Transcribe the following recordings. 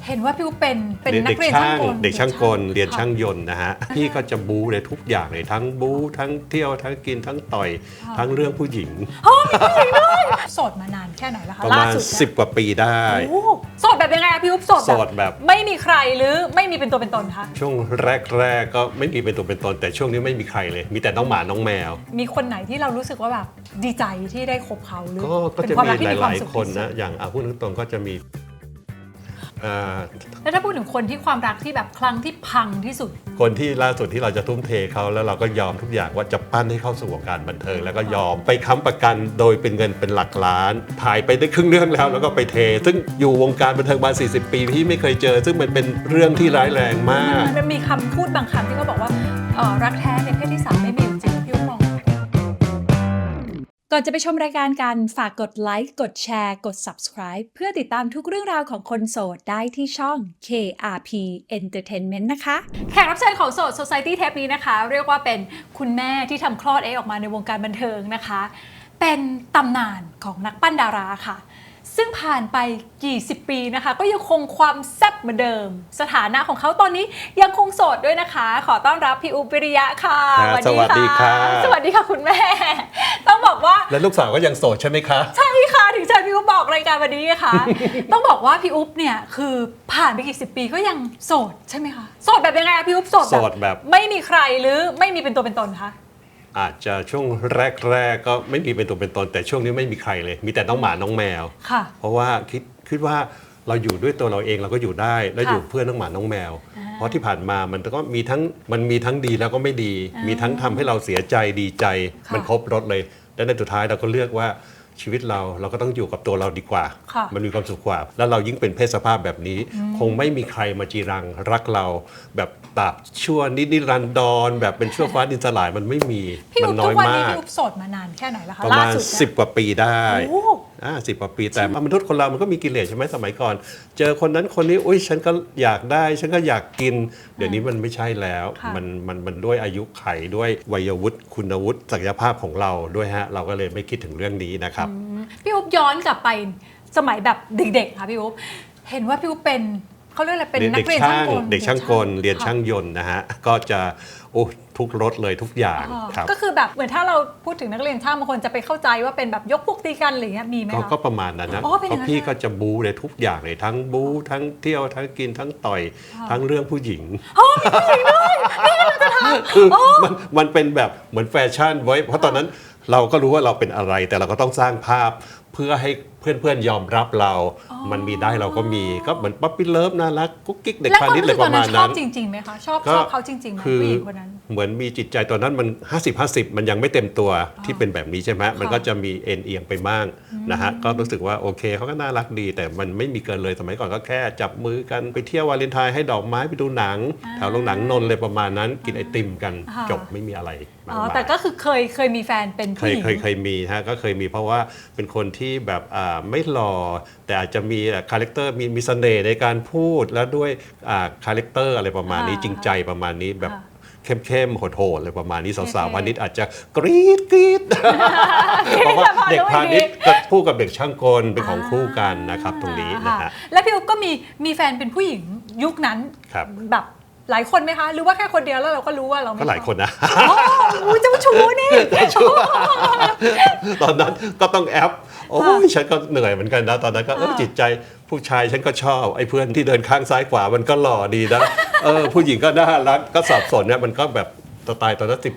เห็นว่าพี่อุ๊บเป็นนั เด็ ก ก เรียน ช่า ช่าง ง กล เด็กช่างกลเรียนช่างยนต์นะฮะพี่ก็จะบู๊เลยทุกอย่างเลยทั้งบู๊ทั้งเที่ยวทั้งกินทั้งต่อยทั้งเรื่องผู้หญิง โสดมานานแค่ไหนแล้วคะ ประ ล่า มาณ สุดเนี่ย 10 กว่าปีได้ โอ้โสดแบบยังไงอะพี่อุ๊บโส โสดแบบ ไม่มีใครหรือไม่มีเป็นตัวเป็นตนคะ ช่วงแรกๆก็ไม่มีเป็นตัวเป็นตนแต่ช่วงนี้ไม่มีใครเลย มีแต่น้องหมาน้องแมว มีคนไหนที่เรารู้สึกว่าแบบดีใจที่ได้คบเขาหรือ ก็ เป็น จะ ความ มี รักที่ ห มีความ ลาย สุข ๆคน ที่สุ นะ ด อย่างพูดตรงๆก็จะมีอ่า แล้วถ้าพูดถึงคนที่ความรักที่แบบครั้งที่พังที่สุด คนที่ล่าสุดที่เราจะทุ่มเทเขาแล้วเราก็ยอมทุกอย่างว่าจะปั้นให้เข้าสู่วงการบันเทิงแล้วก็ยอมไปค้ำประกันโดยเป็นเงินเป็นหลักล้านถ่ายไปได้ครึ่งเรื่องแล้วก็ไปเท ซึ่งอยู่วงการบันเทิงมา 40 ปีที่ไม่เคยเจอ ซึ่งมันเป็นเรื่องที่ร้ายแรงมาก มันมีคำพูดบางคำที่เขาบอกว่ารักแท้ในเพศที่ 3ไม่มีอยู่จริงพี่อุ๊บมอง ก่อนจะไปชมรายการกันฝากกดไลค์กดแชร์กด subscribe เพื่อติดตามทุกเรื่องราวของคนโสดได้ที่ช่อง KRP Entertainment นะคะ แขกรับเชิญของโสด Society Tape นี้นะคะ เรียกว่าเป็นคุณแม่ที่ทำคลอดเองออกมาในวงการบันเทิงนะคะ เป็นตำนานของนักปั้นดาราค่ะ ซึ่งผ่านไปกี่สิบปีนะคะ ก็ยังคงความแซ่บเหมือนเดิม สถานะของเขาตอนนี้ยังคงโสดด้วยนะคะ ขอต้อนรับพี่อุ๊บวิริยะค่ะ ครับสวัสดีค่ะ สวัสดีค่ะคุณแม่ ต้องบอกว่า และลูกสาวก็ยังโสดใช่ไหมคะ ใช่ค่ะถึงเชิญพี่อุ๊บบอกรายการวันนี้ค่ะ ต้องบอกว่าพี่อุ๊บเนี่ยคือผ่านไปกี่สิบปีก็ยังโสดใช่ไหมคะโสดแบบยังไงอะพี่อุ๊บโสด โสดแบบ ไม่มีใครหรือไม่มีเป็นตัวเป็นตนคะ อาจจะช่วงแรกๆก็ไม่มีเป็นตัวเป็นตนแต่ช่วงนี้ไม่มีใครเลย มีแต่น้องหมาน้องแมว ค่ะ เพราะว่าคิดว่าเราอยู่ด้วยตัวเราเองเราก็อยู่ได้แล้วอยู่เพื่อนน้องหมาน้องแมว เพราะที่ผ่านมามันก็มีทั้งดีแล้วก็ไม่ดี มีทั้งทำให้เราเสียใจดีใจ ค่ะ มันครบรสเลยและในสุดท้ายเราก็เลือกว่าชีวิตเราก็ต้องอยู่กับตัวเราดีกว่า ค่ะ มันมีความสุขกว่า แล้วเรายิ่งเป็นเพศสภาพแบบนี้ คงไม่มีใครมาจีรังรักเรา แบบตราบชั่วนิรันดรแบบเป็นชั่วฟ้าดินสลายมันไม่มี พี่ มั อุ๊บ น้ ทุ อย กวัน มา นี้ ก พี่อุ๊บโสดมานานแค่ไหนแล้วคะ ประ ล่า มาณ สุดเนี่ย 10 กว่าปีได้ โอ้ 10 กว่าปีแต่มนุษย์คนเรามันก็มีกิเลสใช่ไหมสมัยก่อน เจอคนนั้นคนนี้อุ้ยฉันก็อยากได้ฉันก็อยากกิน เดี๋ยวนี้มันไม่ใช่แล้ว ค่ะ มันด้วยอายุไขด้วยวัยวุฒิคุณวุฒิศักยภาพของเราด้วยฮะเราก็เลยไม่คิดถึงเรื่องนี้นะครับ พี่อุ๊บย้อนกลับไปสมัยแบบเด็กๆค่ะพี่อุ๊บเห็นว่าพี่อุ๊บเป็นเขาเรียกอะไรเป็นนักเรียนช่างกล เด็กช่างกลเรียนช่าง ค่ะ ยนต์นะฮะก็จะโอ้ทุกรถเลยทุกอย่างครับ ก็คือแบบเหมือนถ้าเราพูดถึงนักเรียนช่างบางคนจะไปเข้าใจว่าเป็นแบบยกพวกตีกันอะไรอย่างเงี้ยมีไหมคะ ก็ประมาณนั้นนะ อ๋อเป็น เพ อย่างนั้น ราะพี่ก็จะบู๊เลยทุกอย่างเลยทั้งบู๊ทั้งเที่ยวทั้งกินทั้งต่อยทั้งเรื่องผู้หญิงคือมันเป็นแบบเหมือนแฟชั่นไว้เพราะตอนนั้นเราก็รู้ว่าเราเป็นอะไรแต่เราก็ต้องสร้างภาพเพื่อให้เพื่อนๆยอมรับเรา มันมีได้เราก็มีก็เหมือนป๊อปปี้เลิฟน่ารักกุ๊กกิ๊กเด็ก แล้ว พา ความ ณิชย์ รู้ อะไร สึก ป ตอน ระ นั้ มาณ นชอบ นั้น จริงๆไหมคะชอบเขาจริงๆไหม คือ ผู้หญิงคนนั้น เหมือนมีจิตใจตอนนั้นมัน 50-50 มันยังไม่เต็มตัวที่เป็นแบบนี้ใช่ไหมมันก็จะมีเอ็นเอียงไปบ้างนะฮะก็รู้สึกว่าโอเคเขาก็น่ารักดี แต่มันไม่มีเกินเลยสมัยก่อนก็แค่จับมือกันไปเที่ยววาเลนไทน์ให้ดอกไม้ไปดูหนังแถวโรงหนังนนท์เลยประมาณนั้นกินไอติมกัน ค่ะ จบไม่มีอะไรมาก อ๋อ มาย แต่ก็คือเคยมีแฟนเป็น เค ผู้ ย หญิง เคยมีฮะก็เคยมีเพราะว่าเป็นคนที่แบบไม่หล่อแต่อาจจะมีคาแรคเตอร์มีเสน่ห์ในการพูดแล้วด้วยคาแรคเตอร์อะไรประมาณนี้จริงใจประมาณนี้แบบเข้มๆโหดๆอะไรประมาณนี้สาวๆพาณิชย์อาจจะกรี๊ดเพราะว่าเด็กพาณิชย์ก็คู่กับเด็กช่างกลเป็นของคู่กันนะครับตรงนี้นะฮะ แล้วพี่อุ๊บก็มีแฟนเป็นผู้หญิงยุคนั้น ครับ แบบหลายคนไหมคะ หรือว่าแค่คนเดียวแล้วเราก็รู้ว่าเราไม่ ก็หลายคนนะ อ๋อเจ้าชู้นี่ ตอนนั้นก็ต้องแอปโอ้ยฉันก็เหนื่อยเหมือนกันนะตอนนั้นก็จิตใจผู้ชายฉันก็ชอบไอ้เพื่อนที่เดินข้างซ้ายขวามันก็หล่อดีนะผู้หญิงก็น่ารักก็สับสนเนี่ยมันก็แบบสไตล์ตอนนั้น18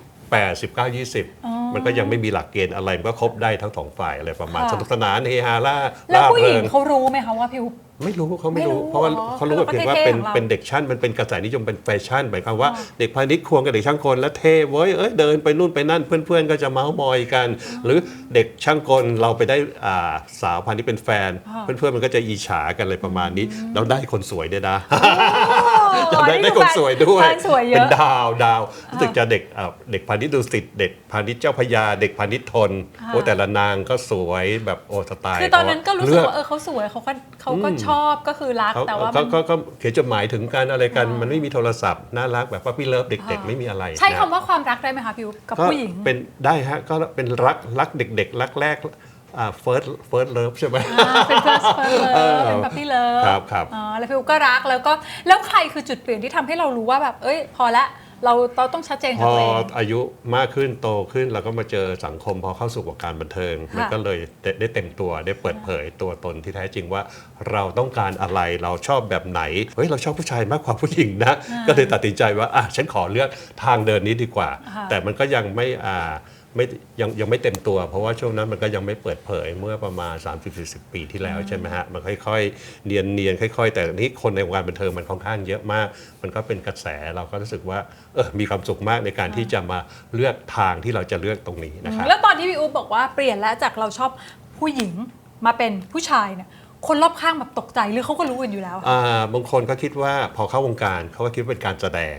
19 20มันก็ยังไม่มีหลักเกณฑ์อะไรมันก็คบได้ทั้งสองฝ่ายอะไรประมาณสนุกสนานเฮฮาล่า แล้วผู้หญิ เริ ง ง เขารู้ไหมคะว่าพี่อุ๊บ ไม่รู้เขาไม่ ไม่รู้ รู้เพราะว่า เหรอ เขารู้ว่าเพียงว่า เราก็เท่ๆของเรา เป็นเด็กช่างมันเป็นกระแสนิยมเป็นแฟชั่นหมายความว่าเด็กพาณิชย์ควงกับเด็กช่างกลแล้วเท่เว้ยเดินไปนู่นไปนั่นเพื่อนๆก็จะเมาส์มอยกัน หรือเด็กช่างกลเราไปได้สาวพาณิชย์เป็นแฟน เพื่อนๆมันก็จะอิจฉากันเลยประมาณนี้แล้วได้คนสวยด้วยนะจำได้คนสวยด้วย แฟนสวยเย เป็น อะ ดาวรู้สึกจะเด็กพาณิชย์ดุสิตเด็กพาณิชย์เจ้าพระยาเด็กพาณิชย์ทนโอ้แต่ละนางก็สวยแบบโอสไตล์ คือตอนนั้นก็รู้สึกว่าเขาสวยเขาก็ชอบก็คือรักแต่ว่ามัน ก็เขียนจดหมายถึงกันอะไรกันมันไม่มีโทรศัพท์น่ารักแบบว่าพี่เลิฟเด็กๆไม่มีอะไร ใช้ นะ คำว่าความรักได้ไหมคะพี่อุ๊บกับ ก็ ผู้หญิง เป็นได้ฮะก็เป็นรักเด็กๆรักแรก first love ใช่ไหม เป็น first love เป็น puppy love ครับแล้วพี่อุ๊บก็รักแล้วใครคือจุดเปลี่ยนที่ทำให้เรารู้ว่าแบบเอ้ยพอละเราต้องชัดเจน พ กับ อ ตัวเอง อายุมากขึ้นโตขึ้นเราก็มาเจอสังคมพอเข้าสู่วงการบันเทิง มันก็เลยได้เต็มตัวได้เปิดเผยตัวตนที่แท้จริงว่าเราต้องการอะไรเราชอบแบบไหนเฮ้ยเราชอบผู้ชายมากกว่าผู้หญิงนะก็เลยตัดสินใจว่าฉันขอเลือกทางเดินนี้ดีกว่า แต่มันก็ยังไม่ยังไม่เต็มตัวเพราะว่าช่วงนั้นมันก็ยังไม่เปิดเผยเมื่อประมาณ 30-40 ปีที่แล้วใช่ไหมฮะมันค่อยๆเนียนค่อยๆแต่นี้คนในวงการบันเทิงมันค่อนข้างเยอะมากมันก็เป็นกระแสเราก็รู้สึกว่ามีความสุขมากในการที่จะมาเลือกทางที่เราจะเลือกตรงนี้นะครับ แล้วตอนที่พี่อุ๊บบอกว่าเปลี่ยนแล้วจากเราชอบผู้หญิงมาเป็นผู้ชายเนี่ยคนรอบข้างแบบตกใจหรือเขาก็รู้กันอยู่แล้วบางคนก็คิดว่าพอเข้าวงการเขาก็คิดว่าเป็นการแสดง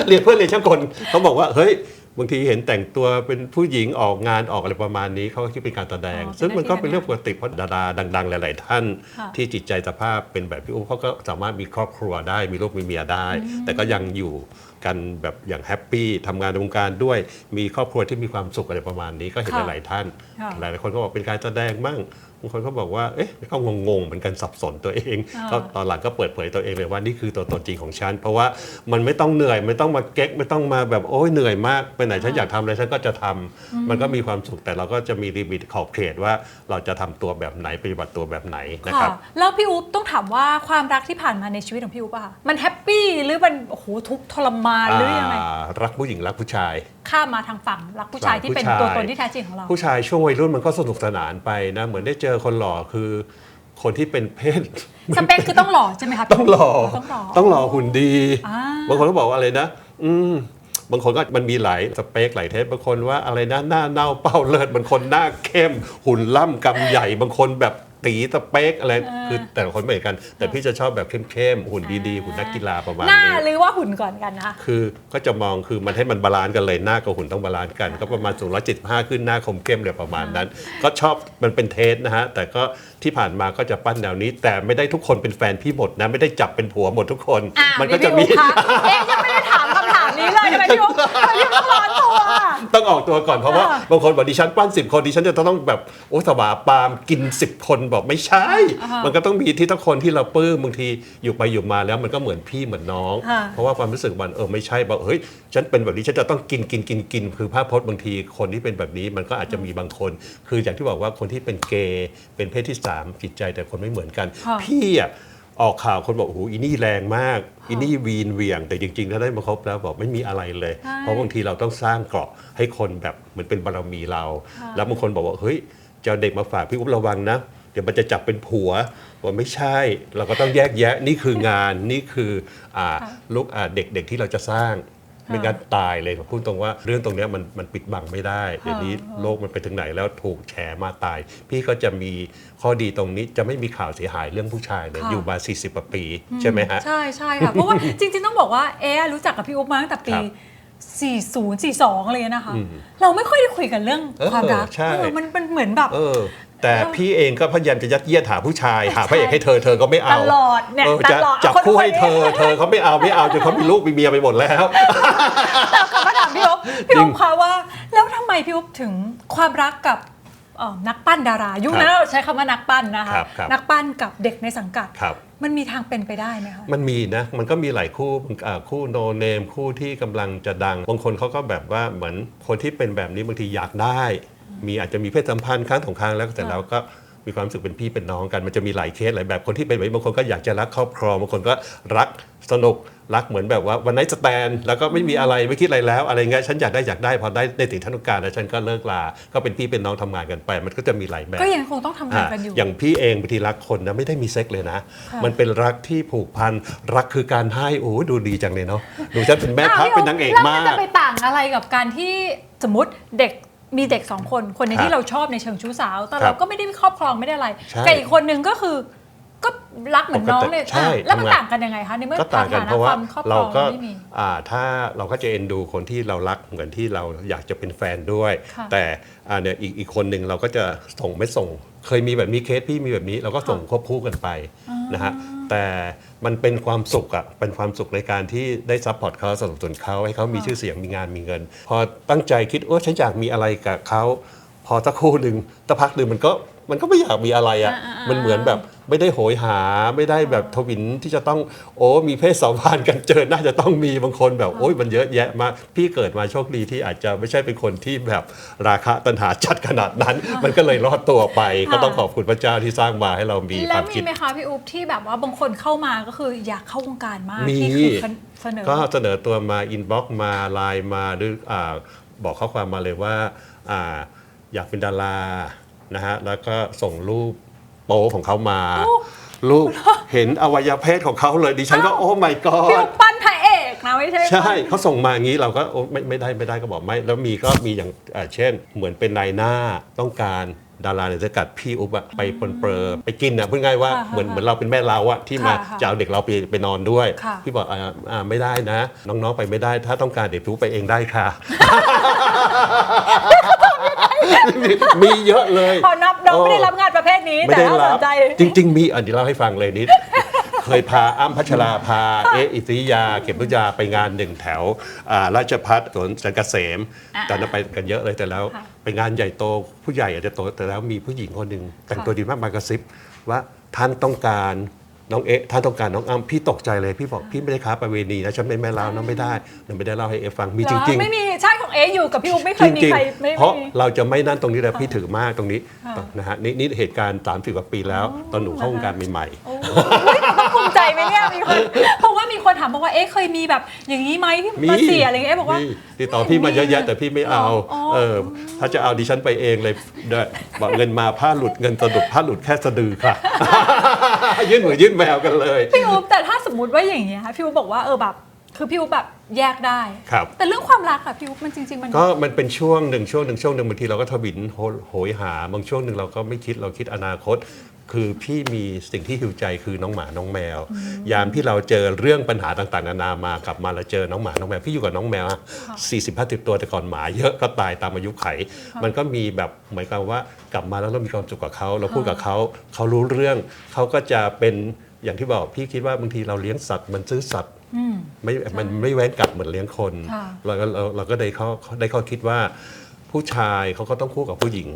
เรียนเพื่อนเรียนช่างกลเขาบอกว่าเฮ้ยบางทีเห็นแต่งตัวเป็นผู้หญิงออกงานออกอะไรประมาณนี้เขาก็คิดเป็นการแสดงซึ่งมันก็เป็นเรื่องปกติเพราะดาราดังๆหลายๆท่านที่จิตใจสภาพเป็นแบบพี่อุ๊บเขาก็สามารถมีครอบครัวได้มีลูกมีเมียได้แต่ก็ยังอยู่กันแบบอย่างแฮปปี้ทำงานในวงการด้วยมีครอบครัวที่มีความสุขอะไรประมาณนี้ก็เห็นหลายๆท่านหลายๆคนก็บอกเป็นการแสดงมั่งบางคนก็บอกว่าเอ๊ะก็งงๆเหมือนกันสับสนตัวเองก็ตอนหลังก็เปิดเผยตัวเองเลยว่านี่คือตัวตนจริงของฉันเพราะว่ามันไม่ต้องเหนื่อยไม่ต้องมาเก๊กไม่ต้องมาแบบโอ้ยเหนื่อยมากไปไหนฉันอยากทำอะไรฉันก็จะทำมันก็มีความสุขแต่เราก็จะมีลิมิตขอบเขตว่าเราจะทำตัวแบบไหนปฏิบัติตัวแบบไหนนะครับแล้วพี่อุ๊บต้องถามว่าความรักที่ผ่านมาในชีวิตของพี่อุ๊บอะมันแฮปปี้หรือมันโอ้โหทุกข์ทรมานหรือยังไงรักผู้หญิงรักผู้ชายข้ามมาทางฝั่งรักผู้ชายที่เป็นตัวตนที่แท้จริงของเราผู้ชายช่วงวัยรุ่นมันก็สนุกสนานไปนะเหมือนได้เจอคนหล่อคือคนที่เป็นเพศสเปคคือต้องหล่อใช่ไหมคะต้องหล่อหุ่นดีบางคนก็บอกว่าอะไรนะบางคนก็มันมีหลายสเปคหลายเทสบางคนว่าอะไรนะหน้าเน่าเป้าเลิศบางคนหน้าเข้มหุ่นล่ำกำใหญ่บางคนแบบตีสเปคอะไรคือแต่ละคนไม่เหมือนกันแต่พี่จะชอบแบบเข้มๆหุ่นดีๆหุ่นนักกีฬาประมาณนี้หน้าหรือว่าหุ่นก่อนกันนะคือก็จะมองคือมันให้มันบาลานซ์กันเลยหน้ากับหุ่นต้องบาลานซ์กันก็ประมาณ275ขึ้นหน้าคมเข้มเลยประมาณนั้นก็ชอบมันเป็นเทสนะฮะแต่ก็ที่ผ่านมาก็จะปั้นแนวนี้แต่ไม่ได้ทุกคนเป็นแฟนพี่หมดนะไม่ได้จับเป็นผัวหมดทุกคนมันก็จะมียังไม่ได้ถามคำถามนี้เลยทำไมพี่อุ๊บต้องร้อนตัวต้องออกตัวก่อนเพราะว่าบางคนบอกดิฉันปั้น10 คนดิฉันจะต้องแบบโอ้สวาปามกิน10 คนบอกไม่ใช่มันก็ต้องมีที่ทุกคนที่เราปลื้มบางทีอยู่ไปอยู่มาแล้วมันก็เหมือนพี่เหมือนน้องเพราะว่าความรู้สึกมันไม่ใช่บอกเฮ้ยฉันเป็นแบบนี้ฉันจะต้องกินคือภาพพจน์บางทีคนที่เป็นแบบนี้มันก็อาจจะมีบางคนคืออย่างที่บอกว่าคนที่เป็นเกย์เป็นเพศที่3จิตใจแต่คนไม่เหมือนกันพี่ออกข่าวคนบอกโอ้โหอีนี่แรงมากอีนี่วีนเวียงแต่จริงๆถ้าได้มาคบแล้วบอกไม่มีอะไรเลยเพราะบางทีเราต้องสร้างเกราะให้คนแบบเหมือนเป็นบารมีเราแล้วบางคนบอกว่าเฮ้ยจะเอาเด็กมาฝากพี่อุ๊บระวังนะเดี๋ยวมันจะจับเป็นผัวว่าไม่ใช่เราก็ต้องแยกแยะนี่คืองานนี่คือลูกเด็กที่เราจะสร้างไม่งั้นตายเลยพูดตรงว่าเรื่องตรงนี้มันปิดบังไม่ได้เดี๋ยวนี้โลกมันไปถึงไหนแล้วถูกแฉมาตายพี่ก็จะมีข้อดีตรงนี้จะไม่มีข่าวเสียหายเรื่องผู้ชายเลยอยู่มา40 กว่าปีใช่ไหมฮะใช่ค่ะเพราะว่าจริงๆต้องบอกว่ารู้จักกับพี่อุ๊บมาตั้งแต่ปี40 42อะไรนะคะเราไม่ค่อยได้คุยกันเรื่องความรักมันเหมือนแบบแต่พี่เองก็พยายามจะยัดเยียดหาผู้ชายหาพระเอกให้เธอก็ไม่เอาตลอดเนี่ยจับคู่ให้เธอเขาไม่เอาจนเขามีลูกมีเมียไปหมดแล้วแต่กลับมาถามพี่อุ๊บคะว่าแล้วทำไมพี่อุ๊บถึงความรักกับนักปั้นดารายุคนั้นเราใช้คำว่านักปั้นนะคะนักปั้นกับเด็กในสังกัดมันมีทางเป็นไปได้ไหมคะมันมีนะมันก็มีหลายคู่โนเนมคู่ที่กำลังจะดังบางคนเขาก็แบบว่าเหมือนคนที่เป็นแบบนี้บางทีอยากได้อาจจะมีเพศสัมพันธ์ครั้ง2 ครั้งแล้วแต่แล้วก็มีความรู้สึกเป็นพี่เป็นน้องกันมันจะมีหลายเคสหลายแบบคนที่เป็นแบบบางคนก็อยากจะรักครอบครองบางคนก็รักสนุกรักเหมือนแบบว่าวันไนท์สแตนแล้วก็ไม่มีอะไรไม่คิดอะไรแล้วอะไรเงี้ยฉันอยากได้พอได้ในสิ่งที่ต้องการแล้วฉันก็เลิกลาก็เป็นพี่เป็นน้องทำงานกันไปมันก็จะมีหลายแบบก็ยังคงต้องทำงานกันอยู่อย่างพี่เองบางทีรักคนนะไม่ได้มีเซ็กเลยนะมันเป็นรักที่ผูกพันรักคือการให้โอ้ดูดีจังเลยเนาะดูฉันเป็นแม่พักเป็นนางเอกมากแล้วมันจะไปต่างอะไรกับการที่สมมติมีเด็ก2 คนนึงที่เราชอบในเชิงชู้สาวแต่เราก็ไม่ได้ครอบครองไม่ได้อะไรแต่อีกคนนึงก็คือก็รักเหมือนน้องเลยแล้วมันต่างกันยังไงคะในเมื่อก็ต่างกันเพราะว่าเราก็ถ้าเราก็จะเอ็นดูคนที่เรารักเหมือนที่เราอยากจะเป็นแฟนด้วยแต่เนี่ยอีกคนหนึ่งเราก็จะส่งไม่ส่งเคยมีแบบนี้เคสพี่มีแบบนี้เราก็ส่งควบคู่กันไปนะฮะแต่มันเป็นความสุขอะเป็นความสุขในการที่ได้ซัพพอร์ตเขาสนับสนุนเขาให้เขามีชื่อเสียงมีงานมีเงินพอตั้งใจคิดฉันอยากมีอะไรกับเขา พอสักครู่หนึ่งสักพักหนึ่งมันก็ไม่อยากมีอะไรอ่ะมันเหมือนแบบไม่ได้โหยหาไม่ได้แบบทวินที่จะต้องมีเพศสัมพันธ์กันเจอน่าจะต้องมีบางคนแบบโอ้ยมันเยอะแยะมากพี่เกิดมาโชคดีที่อาจจะไม่ใช่เป็นคนที่แบบราคะตัณหาจัดขนาดนั้น มันก็เลยรอดตัวไปก็ต้องขอบคุณพระเจ้าที่สร้างมาให้เรามีค แล้ว วาม มี คิด ไหมคะพี่อุ๊บที่แบบว่าบางคนเข้ามาก็คืออยากเข้าวงการมาก มี ที่คือเสนอ ก็เสนอตัวมาอินบ็อกซ์มาไลน์มาหรือบอกข้อความมาเลยว่าอยากเป็นดารานะฮะแล้วก็ส่งรูปโป๊ของเขามารูปเห็นอวัยวะเพศของเขาเลยดิฉันก็โอ้ my พี่ god อุ๊บปั้นพระเอกนะไม่ใช่ ใช่เขาส่งมาอย่างนี้เราก็โอ้ไม่ได้ก็บอกไม่แล้วมีอย่างเช่นเหมือนเป็นนายหน้าต้องการดาราในสังกัดพี่อุ๊บอะไปเปรอไปกินอะพูดง่ายว่าเหมือนเราเป็นแม่เราอะที่มาจะเอาเด็กเราไปนอนด้วยพี่บอกไม่ได้นะน้องๆไปไม่ได้ถ้าต้องการเด็กพี่อุ๊บไปเองได้ค่ะ มีเยอะเลย พอนับน้องไม่ได้รับงานประเภทนี้แต่น่าสนใจ จริงๆมีอันนี้เล่าให้ฟังเลยนิด เคยพาอ้ำพัชราพาอิสริยาเก็บนุยาไปงานหนึ่งแถวราชภัฏสวนจันทร์เกษมตอนนั้นไปกันเยอะเลยแต่แล้วไปงานใหญ่โตผู้ใหญ่อาจจะโตแต่แล้วมีผู้หญิงคนหนึ่งแต่งตัวดีมากมากระซิบว่าท่านต้องการน้องท่านต้องการน้องอ้ำพี่ตกใจเลยพี่บอกพี่ไม่ได้ค้าประเวณีนะฉันเป็นแม่เล่าน้องไม่ได้น้องไม่ได้เล่าให้ฟังมีจริงๆ ไม่มีใช่ของอยู่กับพี่อุ๊บไม่เคยมีใครไม่ เพราะ มี เราจะไม่นั่นตรงนี้เลยพี่ถือมากตรงนี้นะฮะนี่เหตุการณ์30 กว่าปีแล้วตอนหนูเข้าวงการใหม่ โอ้ยเราต้องภูมิใจไหมเนี่ยมีคนเพราะว่ามีคนถามบอกว่าเคยมีแบบอย่างนี้ไหมที่ ๆมี มาเสียอะไรเงี้ยบอกว่า ติดต่อพี่มาเยอะแยะแต่พี่ไม่เอาถ้าจะเอาดิฉันไปเองเลยบอกเงินมาผ้าหลุดเงินสะดุดผ้าหลุดแค่สะดือค่ะ ยื่นมือยื่นแมวกันเลย พี่อุ๊บแต่ถ้าสมมุติว่าอย่างเงี้ยพี่อุ๊บบอกว่าแบบคือพี่อุ๊บแบบแยกได้ ครับ แต่เรื่องความรักอะพี่อุ๊บมันจริงๆมัน ก็มันเป็นช่วงหนึ่งบางทีเราก็ทวินโหยหาบางช่วงหนึ่งเราก็ไม่คิดเราคิดอนาคต คือพี่มีสิ่งที่หิวใจคือน้องหมาน้องแมว ยามที่เราเจอเรื่องปัญหาต่างๆนานามากลับมาเราเจอน้องหมาน้องแมวพี่อยู่กับน้องแมว40-50 ตัวแต่ก่อนหมาเยอะก็ตายตามอายุไข มันก็มีแบบเหมือนกับว่ากลับมาแล้วเรามีความสุขกับเขาเราพูดกับเขาเขารู้เรื่องเขาก็จะเป็นอย่างที่บอกพี่คิดว่าบางทีเราเลี้ยงสัตว์มันซื้อสัตว์มันไม่แว้งกัดเหมือนเลี้ยงคนเราก็ได้ข้อคิดว่าผู้ชายเขาก็ต้องคู่กับผู้หญิง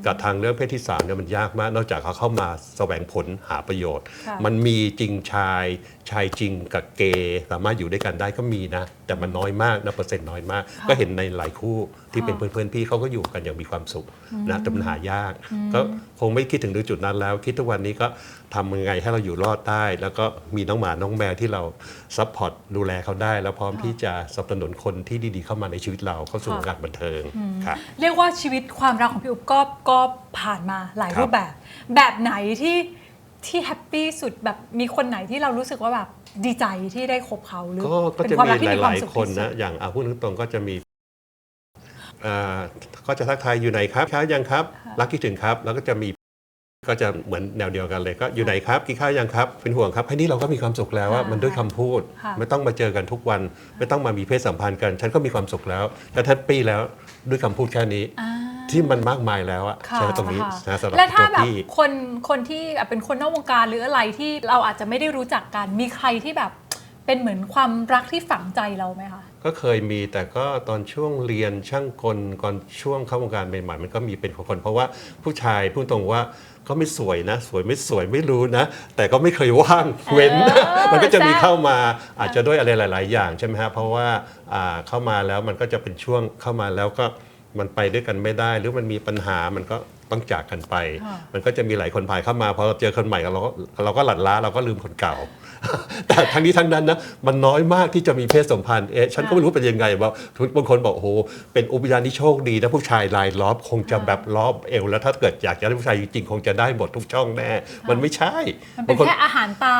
กับทางเรื่องเพศที่3เนี่ยมันยากมากนอกจากเขาเข้ามาแสวงผลหาประโยชน์มันมีจริงชายจริงกับเกย์สามารถอยู่ด้วยกันได้ก็มีนะแต่มันน้อยมากนะเปอร์เซ็นต์น้อยมากก็เห็นในหลายคู่ที่เป็นเพื่อนพี่เขาก็อยู่กันอย่างมีความสุขนะแต่มันหายากก็คงไม่คิดถึงจุดนั้นแล้วคิดทุกวันนี้ก็ทำยังไงให้เราอยู่รอดได้แล้วก็มีน้องหมาน้องแมวที่เราซัพพอร์ตดูแลเขาได้แล้วพร้อมที่จะสนับสนุนคนที่ดีๆเข้ามาในชีวิตเราเข้าสู่วงการบันเทิงค่ะ เรียกว่าชีวิตความรักของพี่อุ๊บก็ผ่านมาหลายรูปแบบไหนที่แฮปปี้สุดแบบมีคนไหนที่เรารู้สึกว่าแบบดีใจที่ได้คบเขาหรือ ก็ เป็น จะ ความ มี รักที่ ห มีความ ลาย สุข ๆคน ที่สุ นะ ด อย่างพูดตรงๆก็จะมีก็จะทักทายอยู่ไหนครับข้าวยังครับรักคิดถึงครับแล้วก็จะมีก็จะเหมือนแนวเดียวกันเลยก็อยู่ไหนครับกินข้าวยังครับเป็นห่วงครับแค่นี้เราก็มีความสุขแล้วว่ามันด้วยคำพูดไม่ต้องมาเจอกันทุกวันไม่ต้องมามีเพศสัมพันธ์กันฉันก็มีความสุขแล้วและแฮปปี้แล้วด้วยคำพูดแค่นี้ที่มันมากมายแล้วอะใช่ตรงนี้นะสำหรับ และถ้า ตัว แบบ พี่ คนที่เป็นคนนอกวงการหรืออะไรที่เราอาจจะไม่ได้รู้จักกันมีใครที่แบบเป็นเหมือนความรักที่ฝังใจเราไหมคะ ก็เคยมีแต่ก็ตอนช่วงเรียนช่างกลก่อนช่วงเข้าวงการใหม่ๆมันก็มีเป็นคนเพราะว่าผู้ชายพูดตรงว่าก็ไม่สวยนะสวยไม่รู้นะแต่ก็ไม่เคยว่างเว้น มันก็จะมีเข้ามาอาจจะด้วยอะไรหลาย ๆ อย่างใช่ไหมฮะเพราะว่าเข้ามาแล้วมันก็จะเป็นช่วงเข้ามาแล้วก็มันไปด้วยกันไม่ได้หรือมันมีปัญหามันก็ต้องจากกันไป มันก็จะมีหลายคนผ่านเข้ามาพอเราเจอคนใหม่เราก็หลั่นล้าเราก็ลืมคนเก่า แต่ทั้งนี้ทั้งนั้นนะมันน้อยมากที่จะมีเพศสัมพันธ์ฉันก็ไม่รู้เป็นยังไงว่าบางคนบอกโอ้โหเป็นอุปยานที่โชคดีนะผู้ชายลายล้อมคงจะแบบล้อมเอวแล้วถ้าเกิดอยากจะได้ผู้ชายจริงๆคงจะได้หมดทุกช่องแน่มันไม่ใช่ มันเป็นแค่อาหารตา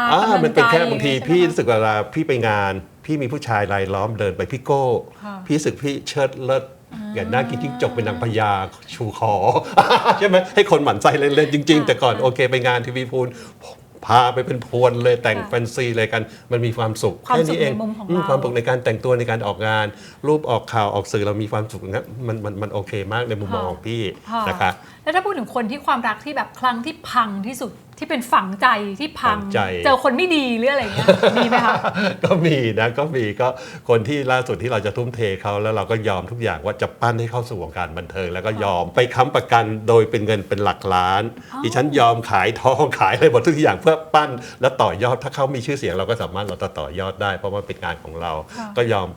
มันเป็นแค่บางที ใช่ไหม พี่ คะ รู้สึกเวลาพี่ไปงานพี่มีผู้ชายลายล้อมเดินไปพี่โก้พี่รู้สึกพี่เชิดเลิศอย่างน่ากินจิ้งจกเป็นนางพญาชูคอ ใช่ไหมให้คนหมั่นไส้เล่นๆจริง ๆ แต่ก่อนโอเคไปงานทีวีพูลพาไปเป็นพวนเลยแต่งแฟนซีอะไรกันมันมีความสุข ความ แค่ สุข นี้เอง ในมุมของเรา ความสุขในการแต่งตัวในการออกงาน รูปออกข่าวออกสื่อเรามีความสุขนะมันโอเคมากในมุมมองของพี่นะคะ แล้วถ้าพูดถึงคนที่ความรักที่แบบครั้งที่พังที่สุดที่เป็นฝังใจที่พัง ฝังใจ เจอคนไม่ดีหรืออะไรเงี้ย มีไหมคะ ก็มีนะก็มีก็คนที่ล่าสุดที่เราจะทุ่มเทเขาแล้วเราก็ยอมทุกอย่างว่าจะปั้นให้เข้าสู่วงการบันเทิงแล้วก็ยอมไปค้ำประกันโดยเป็นเงินเป็นหลักล้านดิฉันยอมขายทองขายอะไรหมดทุกอย่างเพื่อปั้นแล้วต่อยอดถ้าเขามีชื่อเสียงเราก็สามารถเราต่อยอดได้เพราะว่าเป็นงานของเรา ก็ยอมไ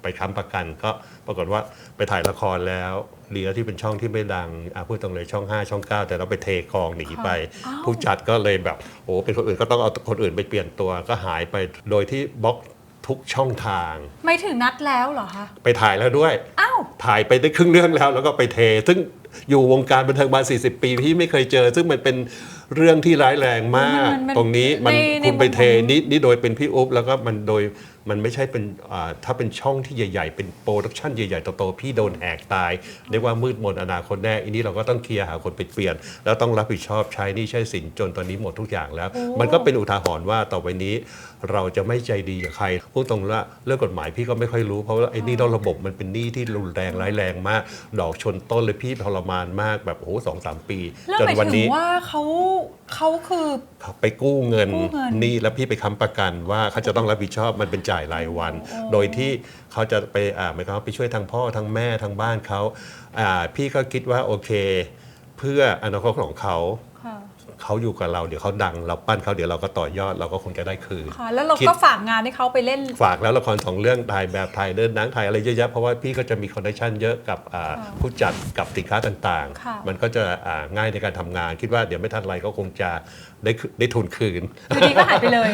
ปค้ำประกันก็ปรากฏว่าไปถ่ายละครแล้วเหลือที่เป็นช่องที่ไม่ดังพูดตรงเลยช่อง 5 ช่อง 9 แต่เราไปเทกองหนีไป ผู้จัดก็เลยแบบโอ้เป็นคนอื่นก็ต้องเอาคนอื่นไปเปลี่ยนตัวก็หายไปโดยที่บล็อกทุกช่องทาง ไม่ถึงนัดแล้วเหรอคะ ไปถ่ายแล้วด้วย อ้าว ถ่ายไปได้ครึ่งเรื่องแล้วก็ไปเท ซึ่งอยู่วงการบันเทิงมา 40 ปีพี่ไม่เคยเจอ ซึ่งมันเป็นเรื่องที่ร้ายแรงมาก ตรงนี้มันคุณไปเทนี่โดยเป็นพี่อุ๊บแล้วก็มันโดยมันไม่ใช่เป็นถ้าเป็นช่องที่ใหญ่ๆเป็นโปรดักชั่นใหญ่ๆโตๆพี่โดนแหกตายเรียกว่ามืดมนอนาคตแน่อันนี้เราก็ต้องเคลียร์หาคนไปเปลี่ยนแล้วต้องรับผิดชอบใช้หนี่ใช้สินจนตอนนี้หมดทุกอย่างแล้ว มันก็เป็นอุทาหรณ์ว่าต่อไปนี้เราจะไม่ใจดีกับใครพูดตรงว่าเรื่องกฎหมายพี่ก็ไม่ค่อยรู้เพราะว่าไอ้หนี่นอกระบบมันเป็นหนี้ที่รุนแรงร้ายแรงมากดอกชนต้นเลยพี่ทรมานมากแบบโอ้โห2-3 ปี แล้ว จ ห น มาย วัน ถึง นี้ ว่าเขาคือ ไปกู้เงิน กู้เงิน หนี่แล้วพี่ไปค้ำประกันว่าเขาจะต้องรับผิดชอบมันเป็นจ่ายรายวัน โดยที่เขาจะไปหมายความว่าไปช่วยทางพ่อทางแม่ทางบ้านเขาพี่ก็คิดว่าโอเค เพื่ออนาคตของเขา ค่ะ เขาอยู่กับเราเดี๋ยวเขาดังเราปั้นเขาเดี๋ยวเราก็ต่อยอดเราก็คงจะได้คืน ค่ะแล้วเราก็ฝากงานให้เขาไปเล่น ฝากแล้วละคร2 เรื่องถ่ายแบบถ่ายเดินหนังถ่ายอะไรเยอะแยะเพราะว่าพี่ก็จะมีคอนเนคชั่นเยอะกับผู้จัดกับสินค้าต่าง ค่ะ ๆ มันก็จะง่ายในการทำงาน คิดว่าเดี๋ยวไม่ทันไรก็คงจะได้ทุนคืน อยู่ดีก็หายไปเลย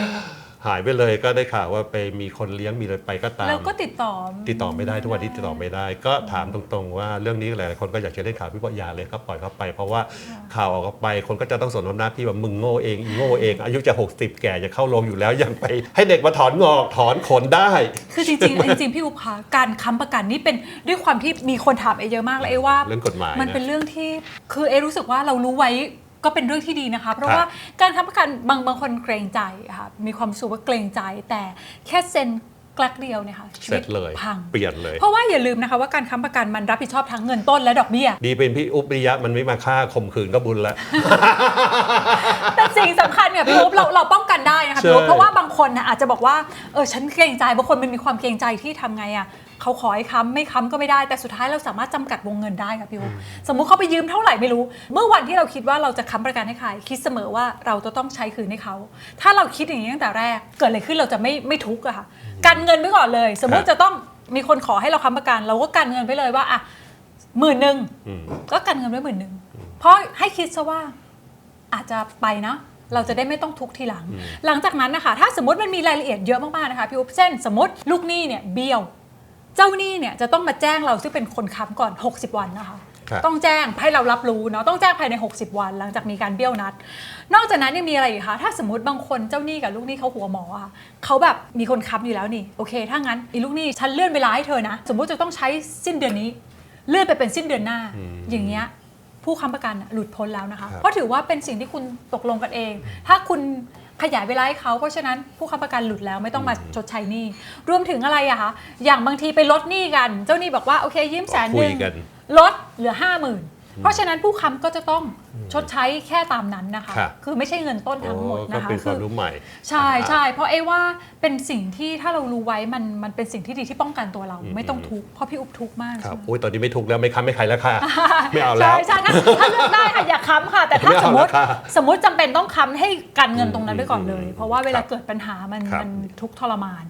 หายไปเลยก็ได้ข่าวว่าไปมีคนเลี้ยงมีอะไรไปก็ตาม แล้วก็ติดต่อ ไม่ได้ทุกวันนี้ติดต่อไม่ได้ ก็ถามตรงๆว่าเรื่องนี้หลายๆคนก็อยากจะได้ข่าวพี่บอกอย่าเลยก็ปล่อยเขาไป เพราะว่าข่าวออกไปคนก็จะต้องสนหน้าพี่ว่ามึงโง่เองอีโง่เองอายุจะ60แก่จะเข้าโรงอยู่แล้วยังไปให้เด็กมาถอนงอกถอนขนได้ คือจริงๆ จริงๆพี่อุ๊บคะการค้ำประกันนี่เป็นด้วยความที่มีคนถามเยอะมากเลยว่า เรื่องกฎหมาย มัน นะ เป็นเรื่องที่คือรู้สึกว่าเรารู้ไว้ก็เป็นเรื่องที่ดีนะคะ เพราะ ครับ ว่าการค้ำประกันบางคนเกรงใจค่ะมีความรู้สึกว่าเกรงใจแต่แค่เซ็นกลักเดียวเนี่ยค่ะชี เสร็ วิต จเลย พัง เปลี่ยนเลย เพราะว่าอย่าลืมนะคะว่าการค้ำประกันมันรับผิดชอบทั้งเงินต้นและดอกเบี้ย ดีเป็นพี่อุ๊บวิริยะมันไม่มาฆ่าข่มขืนก็บุญแล้ว แต่สิ่งสำคัญเนี่ยพี่อุ๊บเราป้องกันได้นะคะพี่อุ๊บ ใช่ เพราะว่าบางคนนะอาจจะบอกว่าฉันเกรงใจบางคนมันมีความเกรงใจที่ทำไงอ่ะเขาขอให้ค้ำไม่ค้ำก็ไม่ได้แต่สุดท้ายเราสามารถจำกัดวงเงินได้ค่ะพี่อุ๊บสมมุติเขาไปยืมเท่าไหร่ไม่รู้ เมื่อวันที่เราคิดว่าเราจะค้ำประกันให้ใครคิดเสมอว่าเราจะต้องใช้คืนให้เขาถ้าเราคิดอย่างนี้ตั้งแต่แรกเกิดอะไรขึ้นเราจะไม่ทุกข์อะค่ะกันเงินไว้ก่อนเลย สมมุติจะต้องมีคนขอให้เราค้ำประกัน เราก็กันเงินไปเลยว่าอ่ะ10,000ก็กันเงินไว้10,000เพราะให้คิดซะว่า อาจจะไปนะเราจะได้ไม่ต้องทุกข์ทีหลัง หลังจากนั้นนะคะถ้าสมมติมันมีรายละเอียดเยอะมากๆนะคะพี่อุ๊บเช่นสมมติลูกหนี้เนี่ยเบี้ยวเจ้าหนี้เนี่ยจะต้องมาแจ้งเราซึ่งเป็นคนค้ำก่อน60 วันนะคะ ครับ ต้องแจ้งให้เรารับรู้เนาะต้องแจ้งภายใน60 วันหลังจากมีการเบี้ยวนัด นอกจากนั้นยังมีอะไรอีกคะถ้าสมมติบางคนเจ้าหนี้กับลูกหนี้เขาหัวหมออะเขาแบบมีคนค้ำอยู่แล้วนี่โอเคถ้างั้นอีลูกหนี้ฉันเลื่อนเวลาให้เธอนะสมมติจะต้องใช้สิ้นเดือนนี้เลื่อนไปเป็นสิ้นเดือนหน้าอย่างเงี้ย ผู้ค้ำประกันหลุดพ้นแล้วนะคะ ครับ เพราะถือว่าเป็นสิ่งที่คุณตกลงกันเอง ถ้าคุณขยายเวลาให้เขาเพราะฉะนั้นผู้ค้ำประกันหลุดแล้วไม่ต้องมาชดใช้หนี้รวมถึงอะไรอะคะอย่างบางทีไปลดหนี้กัน เจ้าหนี้บอกว่าโอเคยืม100,000 คุยกัน ลดเหลือ 50,000 เพราะฉะนั้นผู้ค้ำก็จะต้องชดใช้แค่ตามนั้นนะคะ ครับ คือไม่ใช่เงินต้นทั้งหมด ก็ นะคะ เป็นความรู้ใหม่ ใช่ใช่เพราะว่าเป็นสิ่งที่ถ้าเรารู้ไว้มันเป็นสิ่งที่ดีที่ป้องกันตัวเราไม่ต้องทุกข์เพราะพี่อุ๊บทุกข์มาก ครับ ใช่ไหม โอ้ยตอนนี้ไม่ทุกข์แล้วไม่ค้ำไม่ใครแล้วค่ะ ไม่เอาแล้ว ใช่ถ้าเลือกได้ค่ะอย่าค้ำค่ะ แต่ถ้า ไม่ ส เอา มมติ แล้วค่ะ สมมติจำเป็นต้องค้ำให้กันเงินตรงนั้นไว้ก่อนเลย เพราะว่าเวลา ครับ เกิดปัญหามัน ครับ ทุกข์ทรมาน